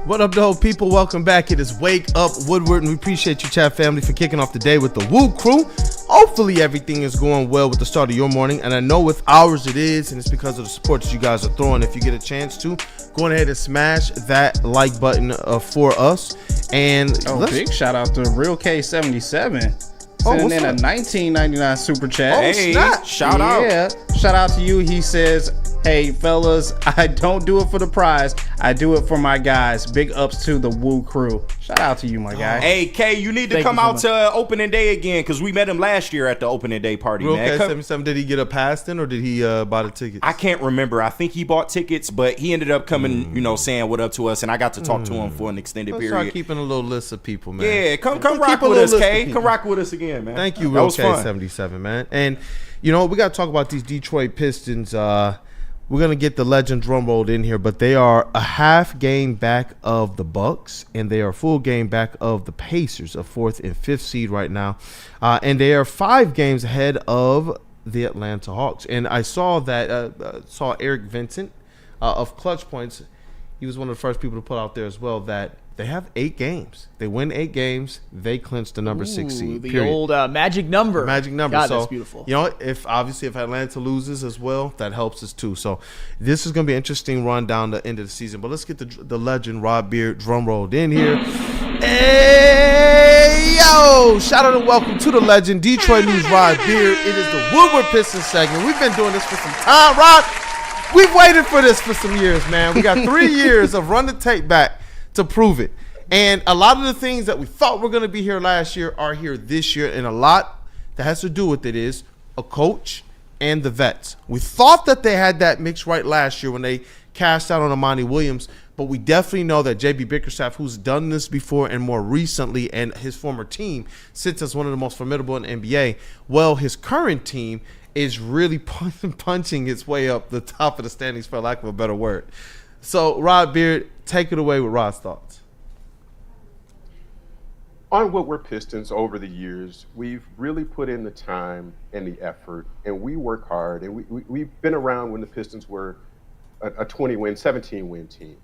What up, though, people? Welcome back. It is Wake Up Woodward, and we appreciate you, chat family, for kicking off the day with the Woo crew. Hopefully, everything is going well with the start of your morning, and I know with ours it is, and it's because of the support that you guys are throwing. If you get a chance to, go ahead and smash that like button for us. And big shout out to Real K77. Sending in a $19.99 super chat. Hey, shout out. Yeah, shout out to you. He says, hey, fellas, I don't do it for the prize. I do it for my guys. Big ups to the Woo crew. Shout out to you, my guy. Hey, K, you need to come out to opening day again because we met him last year at the opening day party, man. Real K77, did he get a pass then, or did he buy the tickets? I can't remember. I think he bought tickets, but he ended up coming, saying what up to us, and I got to talk to him for an extended period. Start keeping a little list of people, man. Yeah, come rock with us, K. Come rock with us again, man. Thank you, Real K77, man. And, we got to talk about these Detroit Pistons. We're going to get the legend drum rolled in here, but they are a half game back of the Bucks, and they are a full game back of the Pacers, a 4th and 5th seed right now. And they are 5 games ahead of the Atlanta Hawks. And I saw that, Eric Vincent of Clutch Points. He was one of the first people to put out there as well that they have 8 games. They win 8 games. They clinch the number 6 seed. The old magic number. Magic number. God, so, that's beautiful. If Atlanta loses as well, that helps us too. So this is going to be an interesting run down the end of the season. But let's get the legend Rod Beard drum rolled in here. Hey, yo! Shout out and welcome to the legend Detroit News Rod Beard. It is the Woodward Pistons segment. We've been doing this for some time, Rod. We've waited for this for some years, man. We got 3 years of run the tape back to prove it. And a lot of the things that we thought were going to be here last year are here this year. And a lot that has to do with it is a coach and the vets. We thought that they had that mix right last year when they cashed out on Amani Williams. But we definitely know that J.B. Bickerstaff, who's done this before and more recently, and his former team sits as one of the most formidable in the NBA. Well, his current team is really punching its way up the top of the standings, for lack of a better word. So, Rod Beard, take it away with Rod's thoughts. On Woodward Pistons over the years, we've really put in the time and the effort, and we work hard. And we've been around when the Pistons were a 20-win, 17-win team.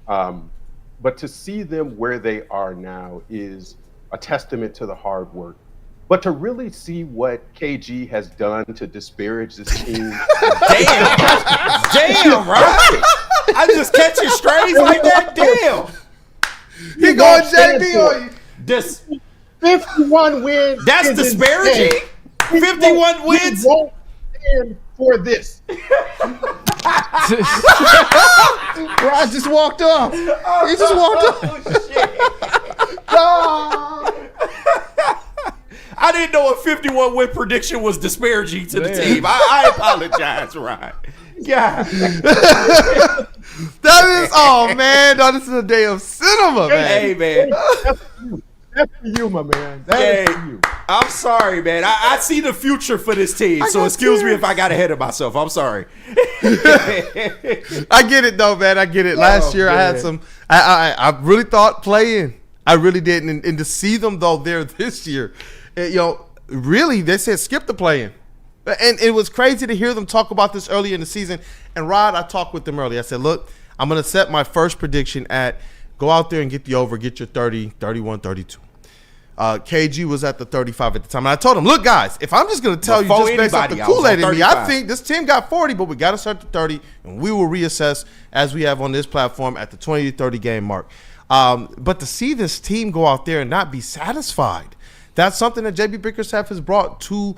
But to see them where they are now is a testament to the hard work. But to really see what KG has done to disparage this team. Damn, right? I just catch you strays like that. Damn. He going JB on you. This 51 wins. That's disparaging. 51 wins. We won't stand for this. Rod just walked off. He just walked off. I didn't know a 51 win prediction was disparaging to the team. I apologize, Ryan. Yeah. That is, oh man, no, this is a day of cinema, man. Hey, man. That's for you, my man. That is for you. I'm sorry, man. I see the future for this team, so excuse me if I got ahead of myself. I'm sorry. I get it, though, man. I get it. Last year, I had some, I really thought play in. I really didn't. And to see them, though, there this year, really, they said skip the play-in. And it was crazy to hear them talk about this earlier in the season. And, Rod, I talked with them earlier. I said, look, I'm going to set my first prediction at go out there and get the over, get your 30, 31, 32. KG was at the 35 at the time. And I told him, look, guys, if I'm just going to tell you just based off the Kool-Aid in me, I think this team got 40, but we got to start to 30, and we will reassess as we have on this platform at the 20 to 30 game mark. But to see this team go out there and not be satisfied, that's something that J.B. Bickerstaff has brought to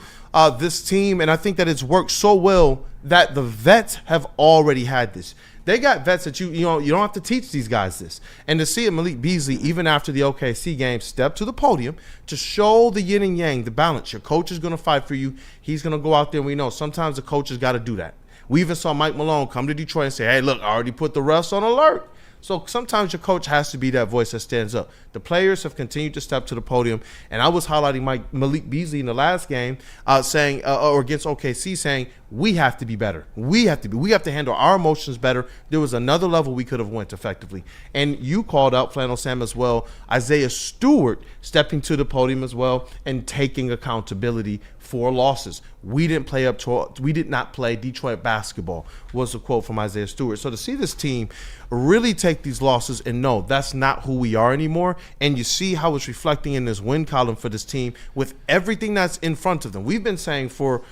this team, and I think that it's worked so well that the vets have already had this. They got vets that you don't have to teach these guys this. And to see Malik Beasley, even after the OKC game, step to the podium to show the yin and yang, the balance. Your coach is going to fight for you. He's going to go out there, and we know sometimes the coach has got to do that. We even saw Mike Malone come to Detroit and say, hey, look, I already put the refs on alert. So sometimes your coach has to be that voice that stands up. The players have continued to step to the podium, and I was highlighting Malik Beasley in the last game, saying, or against OKC, saying we have to be better. We have to handle our emotions better. There was another level we could have went effectively. And you called out Flannel Sam as well. Isaiah Stewart stepping to the podium as well and taking accountability for losses. We did not play Detroit basketball, was a quote from Isaiah Stewart. So to see this team really take these losses and know that's not who we are anymore, and you see how it's reflecting in this win column for this team with everything that's in front of them. We've been saying for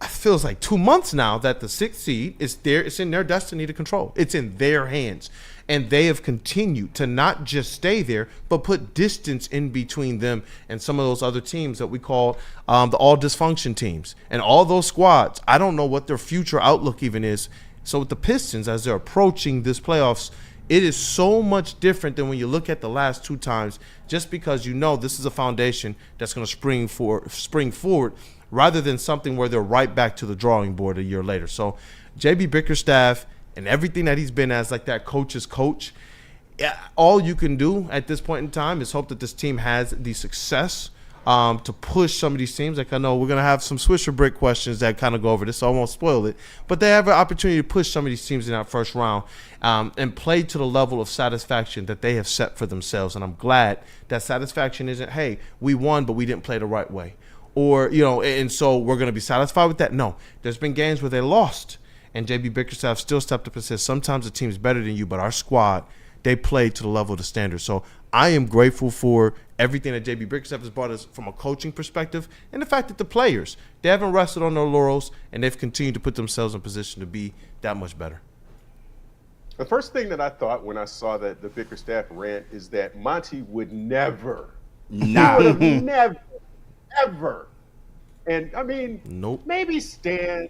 it feels like 2 months now that the 6th seed is there. It's in their destiny to control. It's in their hands. And they have continued to not just stay there, but put distance in between them and some of those other teams that we call the all dysfunction teams. And all those squads, I don't know what their future outlook even is. So with the Pistons, as they're approaching this playoffs, it is so much different than when you look at the last 2 times, just because you know this is a foundation that's going to spring forward, rather than something where they're right back to the drawing board a year later. So J.B. Bickerstaff and everything that he's been as like that coach's coach, all you can do at this point in time is hope that this team has the success to push some of these teams. Like I know we're going to have some Swisher Brick questions that kind of go over this, so I won't spoil it. But they have an opportunity to push some of these teams in that first round and play to the level of satisfaction that they have set for themselves. And I'm glad that satisfaction isn't, hey, we won, but we didn't play the right way. Or, and so we're going to be satisfied with that. No, there's been games where they lost, and J.B. Bickerstaff still stepped up and said, sometimes the team's better than you, but our squad, they played to the level of the standard. So I am grateful for everything that J.B. Bickerstaff has brought us from a coaching perspective, and the fact that the players, they haven't rested on their laurels, and they've continued to put themselves in position to be that much better. The first thing that I thought when I saw that the Bickerstaff rant is that Monty would never, never, ever. And I mean, nope. Maybe Stan,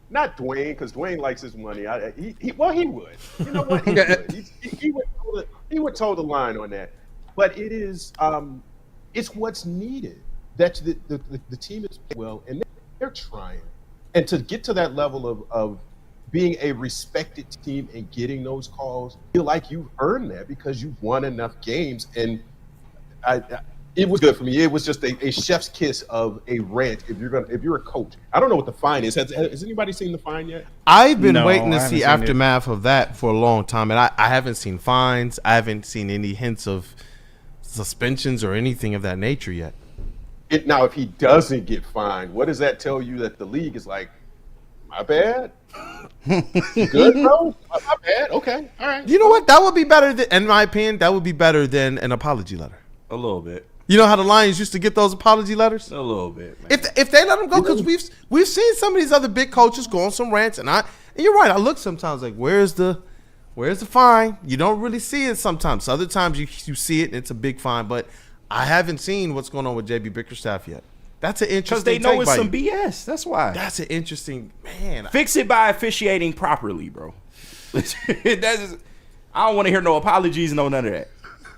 not Dwayne, because Dwayne likes his money. He would. You know what? He would. He would toe the line on that. But it is, it's what's needed. That the team is well, and they're trying, and to get to that level of being a respected team and getting those calls, feel like you've earned that because you've won enough games. And it was good for me. It was just a chef's kiss of a rant. If you're a coach, I don't know what the fine is. Has anybody seen the fine yet? I've been waiting to see aftermath of that for a long time, and I haven't seen fines. I haven't seen any hints of suspensions or anything of that nature yet. Now, if he doesn't get fined, what does that tell you? That the league is like, my bad. Good, bro. My bad. Okay, all right. You know what? That would be better than, in my opinion, that would be better than an apology letter. A little bit. You know how the Lions used to get those apology letters? A little bit, man. If they let them go, because we've seen some of these other big coaches go on some rants, and you're right. I look sometimes like, where's the fine? You don't really see it sometimes. Other times you see it and it's a big fine, but I haven't seen what's going on with J.B. Bickerstaff yet. That's an interesting. Because they know it's some BS. That's why. That's an interesting man. Fix it by officiating properly, bro. I don't want to hear no apologies, no none of that.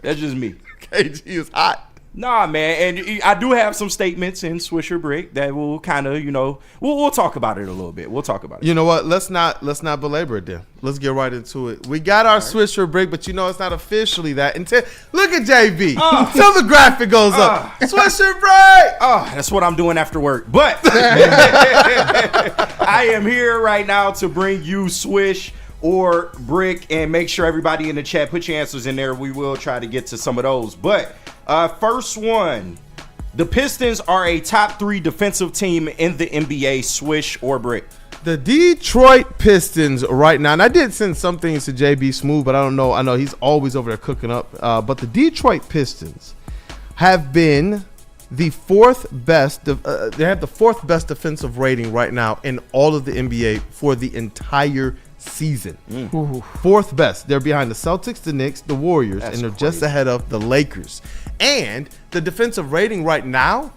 That's just me. KG is hot. Nah, man, and I do have some statements in Swisher Brick that will kind of, we'll talk about it a little bit. We'll talk about it. You know what? Let's not belabor it then. Let's get right into it. We got our Swisher Brick, but it's not officially that until look at JB. Until the graphic goes up. Swisher Brick. That's what I'm doing after work. But I am here right now to bring you Swish or Brick and make sure everybody in the chat put your answers in there. We will try to get to some of those. But first one, the Pistons are a top 3 defensive team in the NBA. Swish or Brick? The Detroit Pistons right now, and I did send some things to JB Smooth, but I don't know. I know he's always over there cooking up. But the Detroit Pistons have been the 4th best. They have the 4th best defensive rating right now in all of the NBA for the entire season. 4th best. They're behind the Celtics, the Knicks, the Warriors, and they're just ahead of the Lakers. And the defensive rating right now,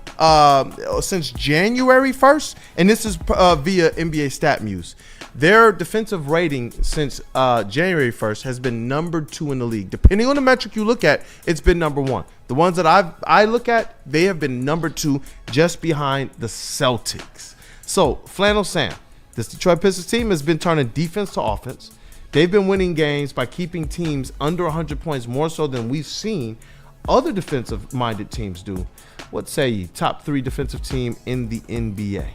since January 1st, and this is via NBA StatMuse, their defensive rating since January 1st has been number 2 in the league. Depending on the metric you look at, it's been number 1. The ones that I look at, they have been number 2, just behind the Celtics. So, Flannel Sam, this Detroit Pistons team has been turning defense to offense. They've been winning games by keeping teams under 100 points more so than we've seen other defensive-minded teams do. What say you? Top 3 defensive team in the NBA.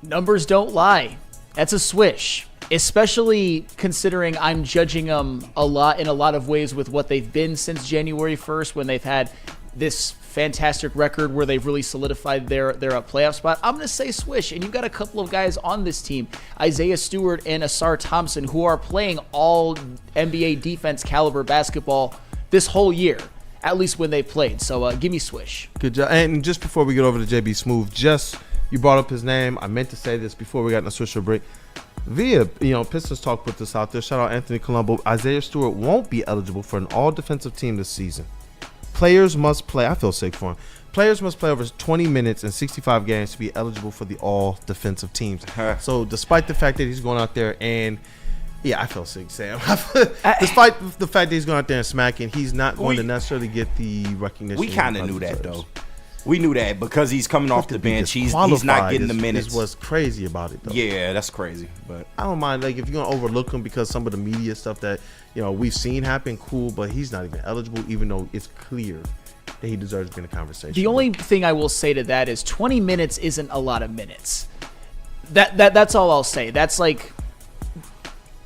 Numbers don't lie. That's a swish, especially considering I'm judging them in a lot of ways with what they've been since January 1st, when they've had this fantastic record where they've really solidified their playoff spot. I'm going to say swish, and you've got a couple of guys on this team, Isaiah Stewart and Asar Thompson, who are playing all NBA defense caliber basketball this whole year, at least when they played. So give me swish. Good job. And just before we get over to JB Smooth, you brought up his name. I meant to say this before we got in the Swisher break. Via, Pistons Talk put this out there. Shout out Anthony Colombo. Isaiah Stewart won't be eligible for an all-defensive team this season. Players must play. I feel sick for him. Players must play over 20 minutes in 65 games to be eligible for the all-defensive teams. So despite the fact that he's going out there and, I feel sick, Sam. Despite the fact that he's going out there and smacking, he's not going to necessarily get the recognition. We kind of knew that, though. We knew that because he's coming off the bench. He's not getting the minutes. Is what's crazy about it, though. Yeah, that's crazy. But I don't mind, if you're going to overlook him because some of the media stuff that, we've seen happen, cool, but he's not even eligible, even though it's clear that he deserves to be in the conversation. The only thing I will say to that is 20 minutes isn't a lot of minutes. That's all I'll say. That's like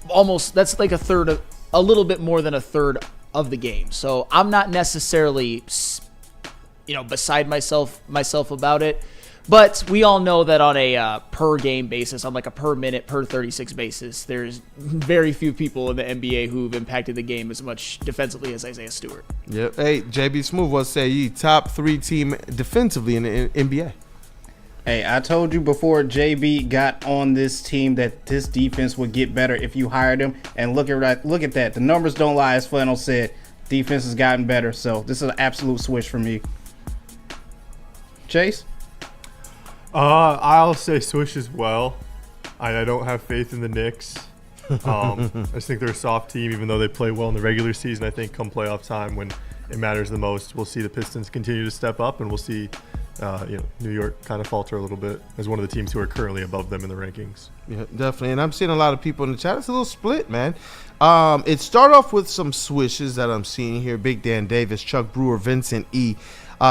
a third, a little bit more than a third of the game. So I'm not necessarily beside myself about it. But we all know that on a per game basis, on like a per minute, per 36 basis, there's very few people in the NBA who've impacted the game as much defensively as Isaiah Stewart. Yep. Hey, JB Smooth, what say you? Top 3 team defensively in the NBA. Hey, I told you before JB got on this team that this defense would get better if you hired him. And look at that. The numbers don't lie, as Flannel said. Defense has gotten better. So this is an absolute switch for me. Chase? I'll say swish as well. I don't have faith in the Knicks. I just think they're a soft team, even though they play well in the regular season. I think come playoff time, when it matters the most, we'll see the Pistons continue to step up, and we'll see New York kind of falter a little bit as one of the teams who are currently above them in the rankings. Yeah, definitely. And I'm seeing a lot of people in the chat. It's a little split, man. It started off with some swishes that I'm seeing here. Big Dan Davis, Chuck Brewer, Vincent E.,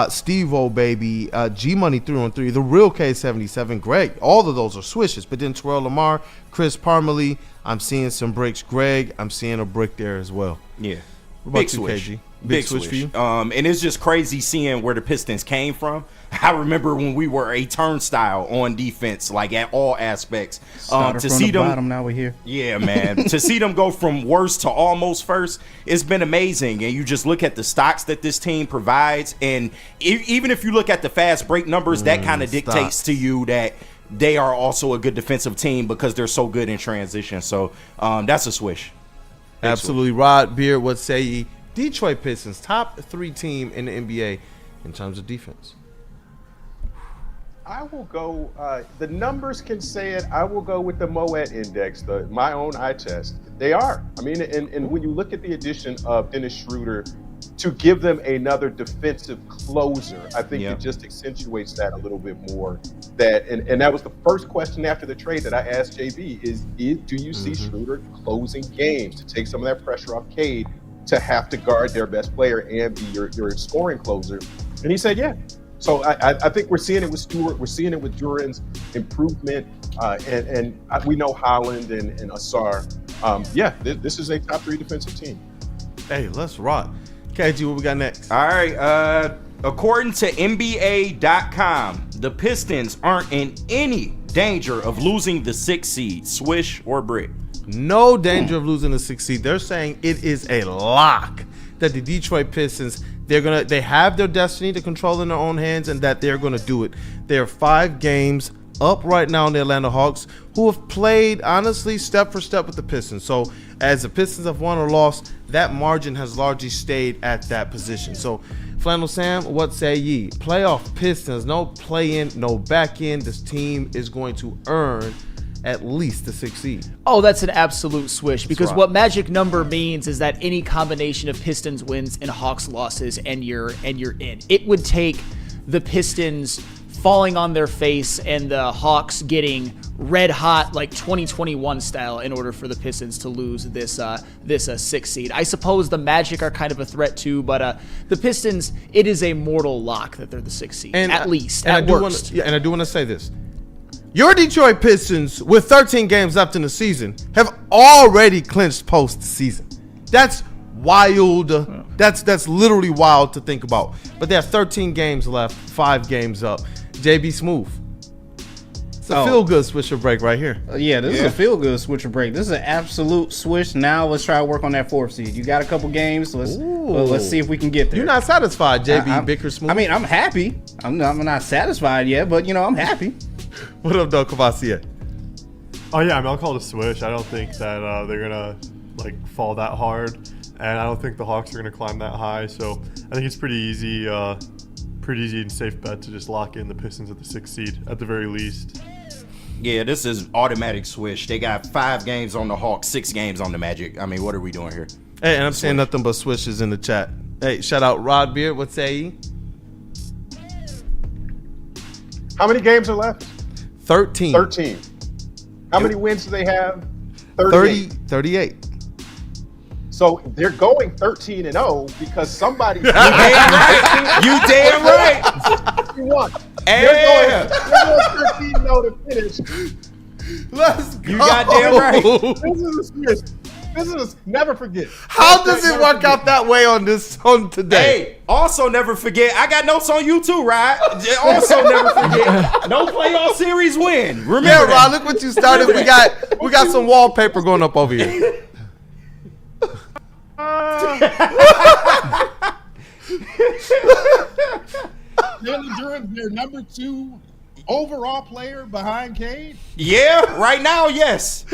Steve-O, baby, G-Money 3-on-3, the real K77, Greg. All of those are swishes. But then Terrell Lamar, Chris Parmalee, I'm seeing some bricks. Greg, I'm seeing a brick there as well. Yeah. Big swish. KG? Big switch for you? And it's just crazy seeing where the Pistons came from. I remember when we were a turnstile on defense, like at all aspects. To see them bottom, now we're here. Yeah, man. To see them go from worst to almost first, it's been amazing. And you just look at the stocks that this team provides, and even if you look at the fast break numbers, that kind of dictates to you that they are also a good defensive team because they're so good in transition. So that's a swish. Absolutely. Rod Beard, what say ye? Detroit Pistons, top 3 team in the NBA in terms of defense. I will go, the numbers can say it. I will go with the Moet Index, my own eye test. They are. I mean, and when you look at the addition of Dennis Schroeder to give them another defensive closer, I think it just accentuates that a little bit more. And that was the first question after the trade that I asked JB is do you see Schroeder closing games to take some of that pressure off Cade to have to guard their best player and be your scoring closer? And he said, yeah. So I think we're seeing it with Stewart. We're seeing it with Duren's improvement. And we know Holland and Asar. This is a top 3 defensive team. Hey, let's rock. KG, what we got next? All right. According to NBA.com, the Pistons aren't in any danger of losing the 6th seed. Swish or brick? No danger of losing the 6th seed. They're saying it is a lock that the Detroit Pistons, they have their destiny to control in their own hands, and that they're gonna do it. They're 5 games up right now in the Atlanta Hawks, who have played honestly step for step with the Pistons. So as the Pistons have won or lost, that margin has largely stayed at that position. So Flannel Sam, what say ye? Playoff Pistons, no play in, no back in. This team is going to earn at least the 6th seed. Oh, that's an absolute swish, because what magic number means is that any combination of Pistons wins and Hawks losses and you're in. It would take the Pistons falling on their face and the Hawks getting red hot like 2021 style in order for the Pistons to lose this 6th seed. I suppose the Magic are kind of a threat too, but the Pistons, it is a mortal lock that they're the 6th seed, at least, at worst. And I do want to say this. Your Detroit Pistons, with 13 games left in the season, have already clinched postseason. That's wild. That's literally wild to think about. But they have 13 games left, 5 games up. JB Smooth. It's a feel-good switcher break right here. Yeah, this is a feel-good switcher break. This is an absolute swish. Now let's try to work on that 4th seed. You got a couple games. Let's see if we can get there. You're not satisfied, JB Bicker Smooth? I mean, I'm happy. I'm not satisfied yet, but, I'm happy. What up, though, Cavassier? Oh, yeah, I mean, I'll call it a swish. I don't think that they're going to, fall that hard. And I don't think the Hawks are going to climb that high. So I think it's pretty easy and safe bet to just lock in the Pistons at the 6th seed at the very least. Yeah, this is automatic swish. They got 5 games on the Hawks, 6 games on the Magic. I mean, what are we doing here? Hey, and I'm saying nothing but swishes in the chat. Hey, shout out Rod Beard. What say ye? How many games are left? 13. 13. How many wins do they have? 38. So they're going 13-0 because somebody. You damn right. 51. Yeah. They're going 13-0 to finish. Let's go. You goddamn right. This is a switch. This is never forget. How does it work out that way on today? Hey, also never forget, I got notes on you too, right? Also never forget, no playoff series win. Remember Yeah, that. Rod, look what you started. We got some wallpaper going up over here. Jalen Duren, their number 2 overall player behind Cade? Yeah, right now, yes.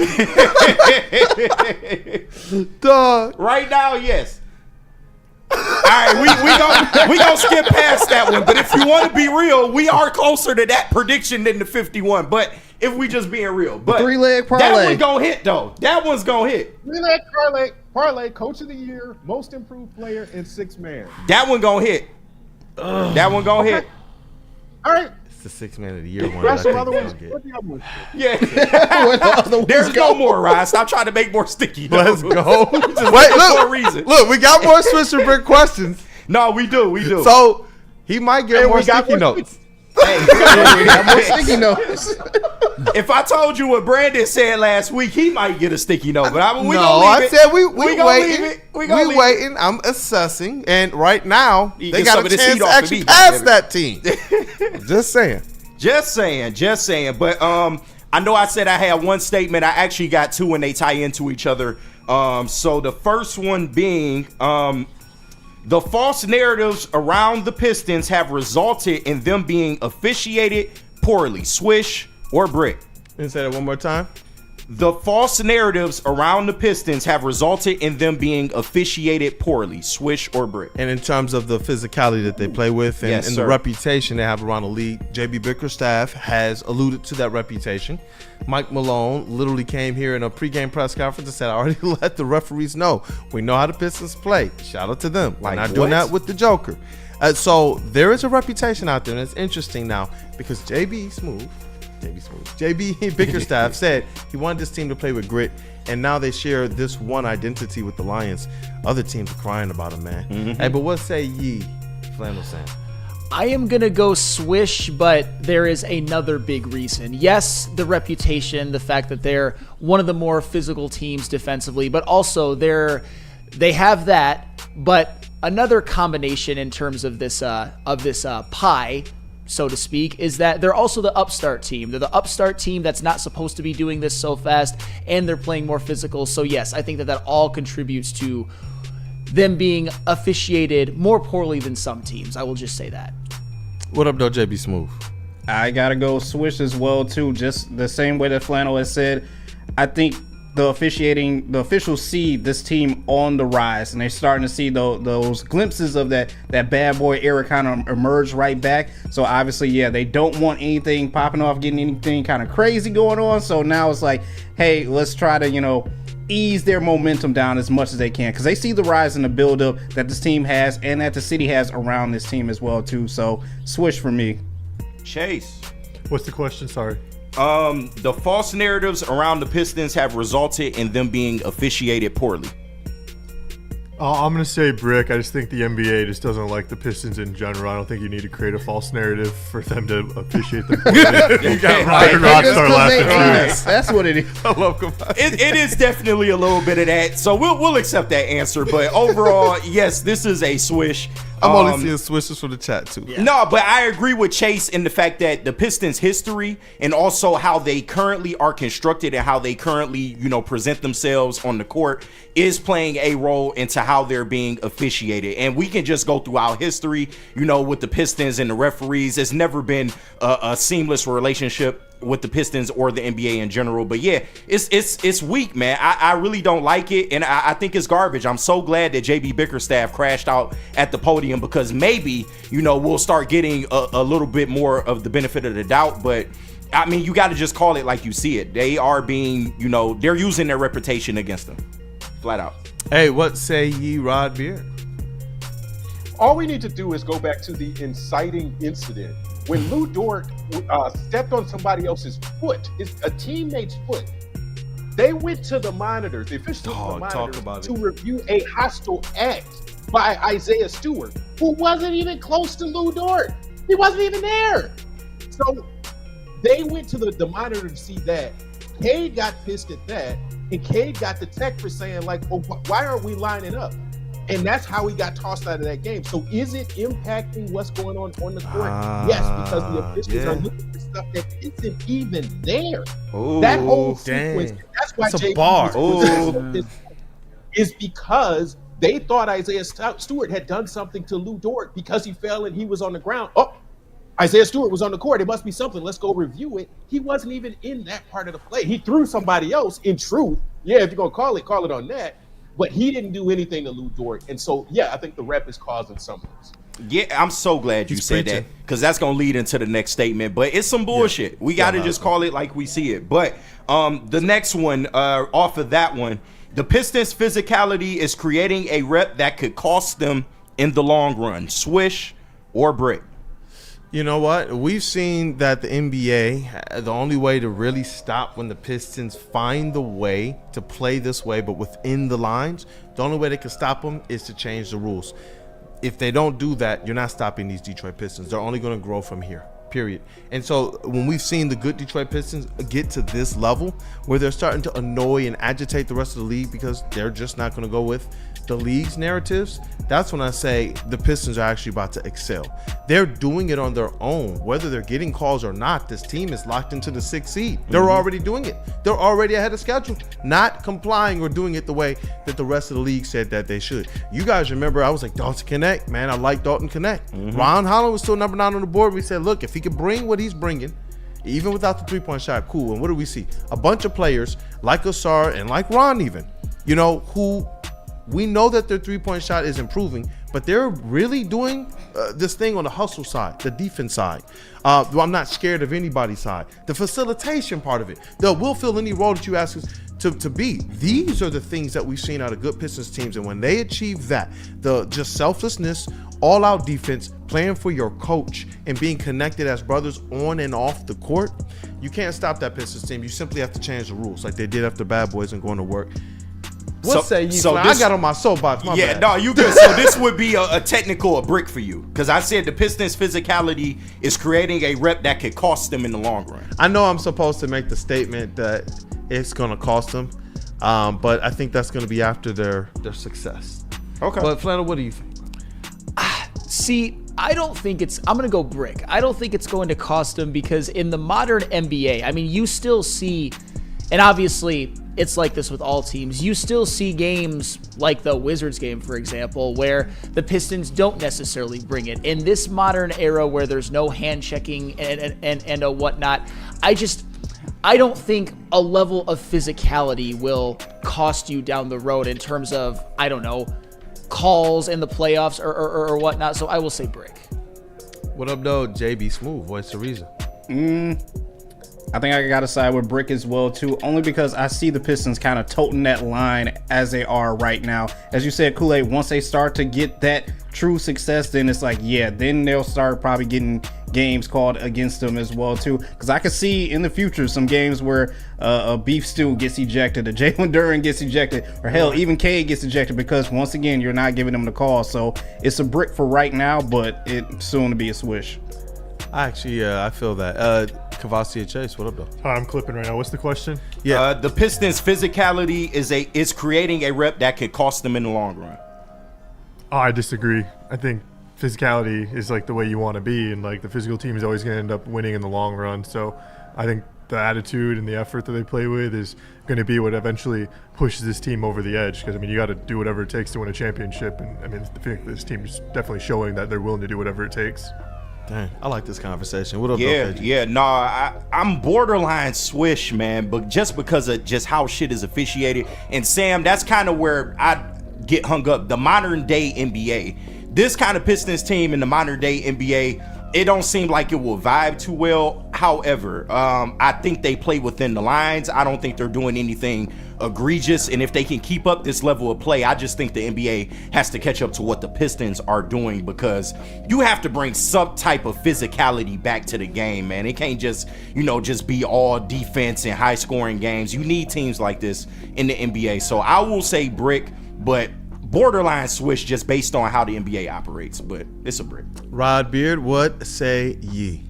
Dog. Right now, yes. All right, we gonna skip past that one. But if you want to be real, we are closer to that prediction than the 51. But if we just being real, but 3-leg parlay. that one gonna hit though. That one's gonna hit. 3-leg parlay, coach of the year, most improved player, and 6th man. That one gonna hit. That one gonna hit. All right. It's the 6th man of the year one. That's that some I other think ones. we'll What get. the other ones? Yeah. There's no more, Ryan. Stop trying to make more sticky. Let's notes. go. Just Wait, for a reason. look, we got more Swisher Brick questions. No, we do. So he might get And more we got sticky more notes. Hey, more sticky notes. if I told you what Brandon said last week, he might get a sticky note. But we No, gonna leave I it. said we gonna waiting. leave it. We gonna leave waiting. I'm assessing, and right now You they get got some a of this chance heat to off of actually me, pass goddammit. that team. Just saying. Just saying. But I know I said I had one statement. I actually got 2 and they tie into each other. So the first one being the false narratives around the Pistons have resulted in them being officiated poorly. Swish or brick? And say that one more time. The false narratives around the Pistons have resulted in them being officiated poorly. Swish or brick? And in terms of the physicality that they play with and, Yes, and sir. the reputation they have around the league, JB Bickerstaff has alluded to that reputation. Mike Malone literally came here in a pregame press conference and said, I already let the referees know. We know how the Pistons play. Shout out to them. We're Like not doing what? that with the Joker. So there is a reputation out there, and it's interesting now because JB Bickerstaff said he wanted this team to play with grit, and now they share this one identity with the Lions. Other teams are crying about him, man. Hey, but what say ye, Flannel Sam? I am going to go Swish, but there is another big reason. Yes, the reputation, the fact that they're one of the more physical teams defensively, but also they have that, but another combination in terms of this pie, so to speak, is that they're also the upstart team. They're the upstart team that's not supposed to be doing this so fast, and they're playing more physical. So yes, I think that all contributes to them being officiated more poorly than some teams. I will just say that. What up, though, JB Smooth? I gotta go Swish as well too. Just the same way that Flannel has said. I think the officials see this team on the rise, and they're starting to see those glimpses of that bad boy era kind of emerge right back. So obviously, yeah, they don't want anything popping off, getting anything kind of crazy going on. So now it's like, hey, let's try to ease their momentum down as much as they can, because they see the rise and the buildup that this team has and that the city has around this team as well too. So Swish for me. Chase. What's the question? Sorry. The false narratives around the Pistons have resulted in them being officiated poorly. I'm going to say Brick. I just think the NBA just doesn't like the Pistons in general. I don't think you need to create a false narrative for them to officiate them. You got Ryan Rockstar laughing too. That's what it is. I love combining. It is definitely a little bit of that. So we'll accept that answer. But overall, yes, this is a swish. I'm only seeing swishes from the chat too. Yeah. No, but I agree with Chase in the fact that the Pistons' history and also how they currently are constructed and how they currently, present themselves on the court is playing a role into how they're being officiated. And we can just go through our history, with the Pistons and the referees. It's never been a seamless relationship with the Pistons or the NBA in general. But yeah, it's weak, man. I really don't like it, and I think it's garbage. I'm so glad that JB Bickerstaff crashed out at the podium, because maybe, we'll start getting a little bit more of the benefit of the doubt. But I mean, you got to just call it like you see it. They are being, they're using their reputation against them. Flat out. Hey, what say ye, Rod Beard? All we need to do is go back to the inciting incident. When Lou Dort stepped on somebody else's foot, a teammate's foot, they went to the monitors, the officials to the monitors, to review a hostile act by Isaiah Stewart, who wasn't even close to Lou Dort. He wasn't even there. So they went to the monitor to see that. Cade got pissed at that, and Cade got the tech for saying, like, well, why aren't we lining up? And that's how he got tossed out of that game. So is it impacting what's going on the court? Yes, because the officials are looking for stuff that isn't even there. Ooh, that whole sequence, that's why JB is because they thought Isaiah Stewart had done something to Lou Dort because he fell and he was on the ground. Oh, Isaiah Stewart was on the court. It must be something. Let's go review it. He wasn't even in that part of the play. He threw somebody else. In truth, yeah, if you're going to call it on that. But he didn't do anything to Lou Dort. And so, yeah, I think the rep is causing some of this. Yeah, I'm so glad you said that, because that's going to lead into the next statement. But it's some bullshit. Yeah. We got to just call it like we see it. But the next one, off of that one, the Pistons' physicality is creating a rep that could cost them in the long run. Swish or brick. You know what? We've seen that the NBA, the only way to really stop when the Pistons find the way to play this way, but within the lines, the only way they can stop them is to change the rules. If they don't do that, you're not stopping these Detroit Pistons. They're only going to grow from here, period. And so when we've seen the good Detroit Pistons get to this level where they're starting to annoy and agitate the rest of the league because they're just not going to go with the league's narratives, that's when I say the Pistons are actually about to excel. They're doing it on their own. Whether they're getting calls or not, this team is locked into the 6th seed. They're already doing it. They're already ahead of schedule, not complying or doing it the way that the rest of the league said that they should. You guys remember, I was like, Dalton Connect, man. I like Dalton Connect. Ron Holland was still number 9 on the board. We said, look, if he could bring what he's bringing, even without the three-point shot, cool. And what do we see? A bunch of players like Asar and like Ron even, who we know that their three-point shot is improving, but they're really doing this thing on the hustle side, the defense side. I'm not scared of anybody's side. The facilitation part of it. We'll fill any role that you ask us to be. These are the things that we've seen out of good Pistons teams, and when they achieve that, the just selflessness, all-out defense, playing for your coach, and being connected as brothers on and off the court, you can't stop that Pistons team. You simply have to change the rules like they did after Bad Boys and going to work. What say you? So I got on my soapbox. Yeah, no, you good. So this would be a brick for you, because I said the Pistons' physicality is creating a rep that could cost them in the long run. I know I'm supposed to make the statement that it's going to cost them, but I think that's going to be after their success. Okay. But Flannel, what do you think? See, I don't think I'm going to go brick. I don't think it's going to cost them, because in the modern NBA, I mean, you still see, and obviously it's like this with all teams, you still see games like the Wizards game, for example, where the Pistons don't necessarily bring it. In this modern era where there's no hand checking and a whatnot, I don't think a level of physicality will cost you down the road in terms of, I don't know, calls in the playoffs or whatnot. So I will say brick. What up, though? JB Smooth. What's the reason? I think I got to side with Brick as well, too, only because I see the Pistons kind of toting that line as they are right now. As you said, Kool-Aid, once they start to get that true success, then it's like, yeah, then they'll start probably getting games called against them as well, too. Because I could see in the future some games where a Beef Stew gets ejected, a Jalen Duren gets ejected, or hell, even Cade gets ejected because, once again, you're not giving them the call. So it's a Brick for right now, but it's soon to be a Swish. I feel that. Kavasi Chase, what up, though? I'm clipping right now. What's the question? Yeah. The Pistons' physicality is creating a rep that could cost them in the long run. Oh, I disagree. I think physicality is like the way you want to be, and like the physical team is always going to end up winning in the long run. So I think the attitude and the effort that they play with is going to be what eventually pushes this team over the edge. Because, I mean, you got to do whatever it takes to win a championship. And, I mean, I think this team is definitely showing that they're willing to do whatever it takes. Dang, I like this conversation. What up, KG? I'm borderline Swish, man, but just because of just how shit is officiated. And Sam, that's kind of where I get hung up. The modern day NBA, this kind of Pistons team in the modern day NBA, it don't seem like it will vibe too well. However, I think they play within the lines. I don't think they're doing anything egregious. And if they can keep up this level of play, I just think the NBA has to catch up to what the Pistons are doing, because you have to bring some type of physicality back to the game, man. It can't just, just be all defense and high scoring games. You need teams like this in the NBA. So I will say Brick, but borderline Swish just based on how the NBA operates, but it's a Brick. Rod Beard, what say ye?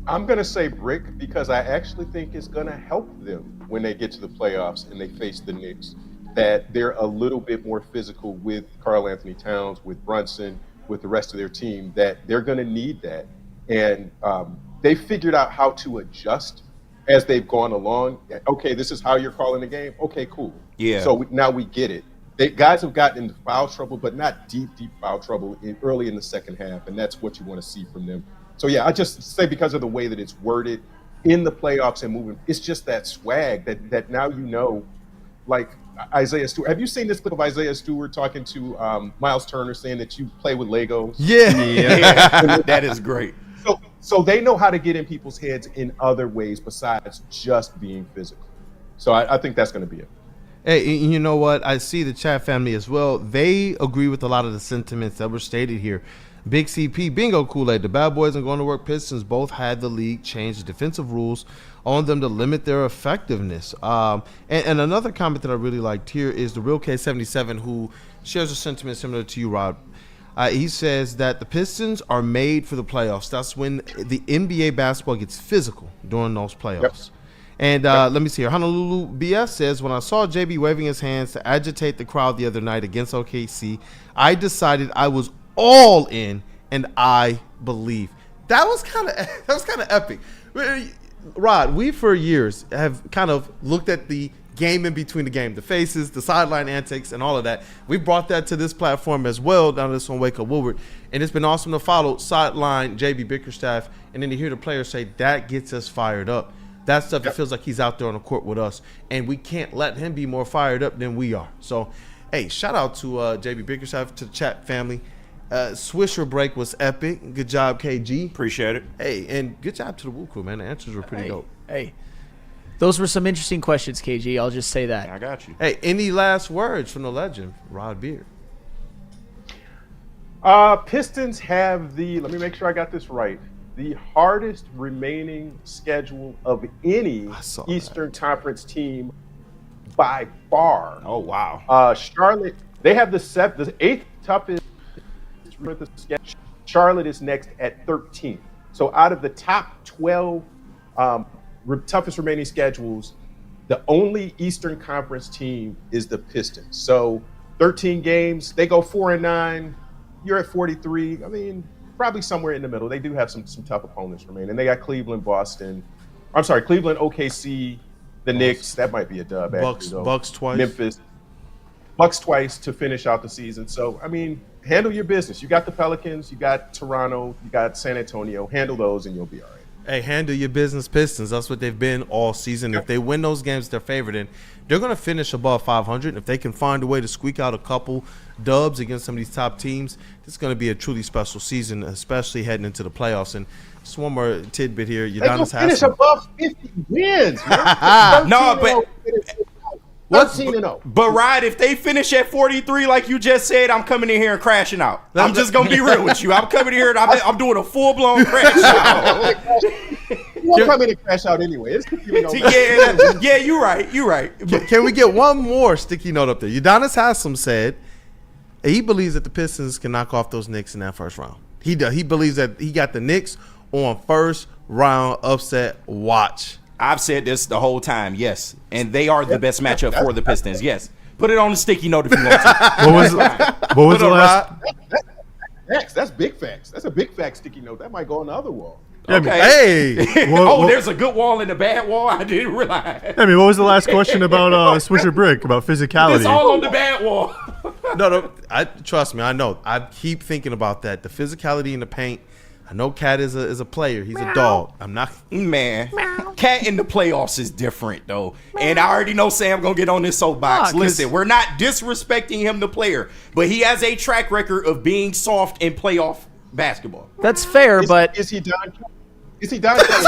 I'm going to say Brick because I actually think it's going to help them when they get to the playoffs and they face the Knicks, that they're a little bit more physical with Karl Anthony Towns, with Brunson, with the rest of their team, that they're going to need that. And they figured out how to adjust as they've gone along. Okay, this is how you're calling the game. Okay, cool. Yeah. So now we get it. Guys have gotten into foul trouble, but not deep foul trouble early in the second half, and that's what you want to see from them. So, yeah, I just say because of the way that it's worded in the playoffs and moving, it's just that swag that now like Isaiah Stewart. Have you seen this clip of Isaiah Stewart talking to Miles Turner saying that you play with Legos? Yeah. That is great. So they know how to get in people's heads in other ways besides just being physical. So I think that's going to be it. Hey, you know what? I see the chat family as well. They agree with a lot of the sentiments that were stated here. Big CP, bingo, Kool-Aid. The Bad Boys and Going to Work Pistons both had the league change the defensive rules on them to limit their effectiveness. And another comment that I really liked here is the Real K77, who shares a sentiment similar to you, Rod. He says that the Pistons are made for the playoffs. That's when the NBA basketball gets physical during those playoffs. Yep. And let me see here. Honolulu BS says, when I saw JB waving his hands to agitate the crowd the other night against OKC, I decided I was all in, and I believe. That was kind of epic. Rod, we for years have kind of looked at the game in between the game, the faces, the sideline antics, and all of that. We brought that to this platform as well, down this on Wake Up Woodward, and it's been awesome to follow sideline JB Bickerstaff, and then to hear the players say that gets us fired up. That stuff, it feels like he's out there on the court with us, and we can't let him be more fired up than we are. So, hey, shout out to JB Bickerstaff, to the chat family. Swisher break was epic. Good job, KG. Appreciate it. Hey, and good job to the Woo Crew, man. The answers were pretty dope. Hey, those were some interesting questions, KG. I'll just say that. I got you. Hey, any last words from the legend, Rod Beard? Pistons have let me make sure I got this right, the hardest remaining schedule of any Eastern Conference team by far. Oh, wow. Charlotte, they have the eighth toughest schedule. Charlotte is next at 13. So out of the top 12 toughest remaining schedules, the only Eastern Conference team is the Pistons. So 13 games, they go 4-9. You're at 43. I mean, probably somewhere in the middle. They do have some tough opponents remaining. They got Cleveland, OKC, the Knicks. That might be a dub. Bucks twice. Memphis. Bucks twice to finish out the season. So, I mean, handle your business. You got the Pelicans, you got Toronto, you got San Antonio. Handle those and you'll be all right. Hey, handle your business, Pistons. That's what they've been all season. If they win those games they're favored in, they're going to finish above 500. If they can find a way to squeak out a couple dubs against some of these top teams, it's going to be a truly special season, especially heading into the playoffs. And just one more tidbit here. They gonna Udonis finish Haslem. above 50 wins, man. No, but 13-0. But Rod, if they finish at 43, like you just said, I'm coming in here and crashing out. I'm just gonna be real with you. I'm coming in here and I'm doing a full blown crash out. We'll come in and crash out anyway. It's Yeah, you're right. You're right. Can we get one more sticky note up there? Udonis Haslem said he believes that the Pistons can knock off those Knicks in that first round. He believes that he got the Knicks on first round upset watch. I've said this the whole time, yes. And they are the best matchup for the Pistons, yes. Put it on the sticky note if you want to. What was the last? Facts. That's big facts. That's a big fact sticky note. That might go on the other wall. Okay. Hey, There's a good wall and a bad wall? I didn't realize. I mean, what was the last question about Swisher Brick, about physicality? It's all on the bad wall. no, trust me, I know. I keep thinking about that. The physicality in the paint. I know Cat is a player. He's a dog. I'm not. Man, Cat in the playoffs is different, though. And I already know Sam going to get on this soapbox. Listen, we're not disrespecting him, the player, but he has a track record of being soft in playoff basketball. That's fair, but Is he Don? Is he Don Kelly?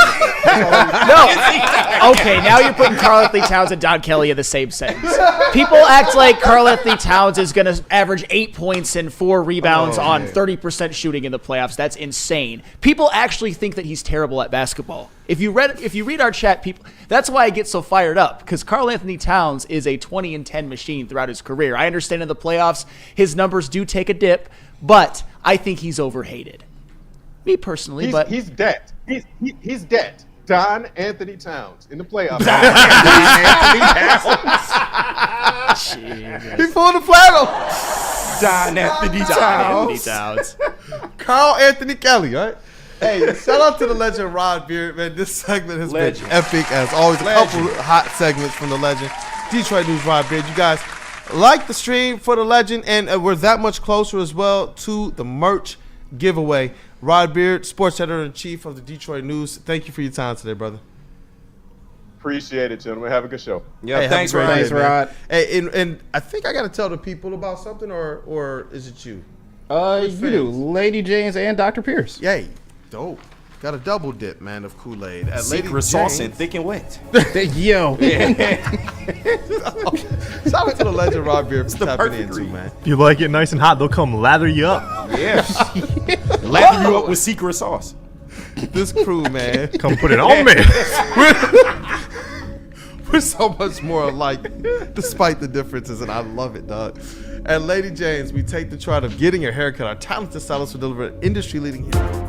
no. Okay, now you're putting Karl-Anthony Towns and Don Kelly in the same sentence. People act like Karl-Anthony Towns is going to average 8 points and 4 rebounds on 30% shooting in the playoffs. That's insane. People actually think that he's terrible at basketball. If you read our chat, people, that's why I get so fired up, because Karl-Anthony Towns is a 20-10 machine throughout his career. I understand in the playoffs his numbers do take a dip, but I think he's overhated. Me personally, but he's dead. He's dead. Don Anthony Towns in the playoffs. He pulled the flannel. Don Anthony Towns. Carl Anthony Kelly, right? Hey, shout out to the legend Rod Beard, man. This segment has been epic as always. A couple hot segments from the legend. Detroit News Rod Beard. You guys like the stream for the legend, and we're that much closer as well to the merch giveaway. Rod Beard, sports editor-in-chief of the Detroit News. Thank you for your time today, brother. Appreciate it, gentlemen. Have a good show. Yeah, Hey, thanks, have a great Rod. day, man. Hey, and I think I got to tell the people about something, or is it you? You do. Lady James and Dr. Pierce. Yay, dope. Got a double dip, man, of Kool-Aid. At Lady Secret sauce James. and thick and wet. Yo. Shout out to the legend Rod Beard for the tapping perfect in too, read. man. If you like it nice and hot, they'll come lather you up. Yeah. Lather you up with secret sauce. This crew, man. Come put it on me. We're so much more alike, despite the differences, and I love it, dog. At Lady James, we take the pride of getting your haircut. Our talented stylists will deliver an industry-leading haircut.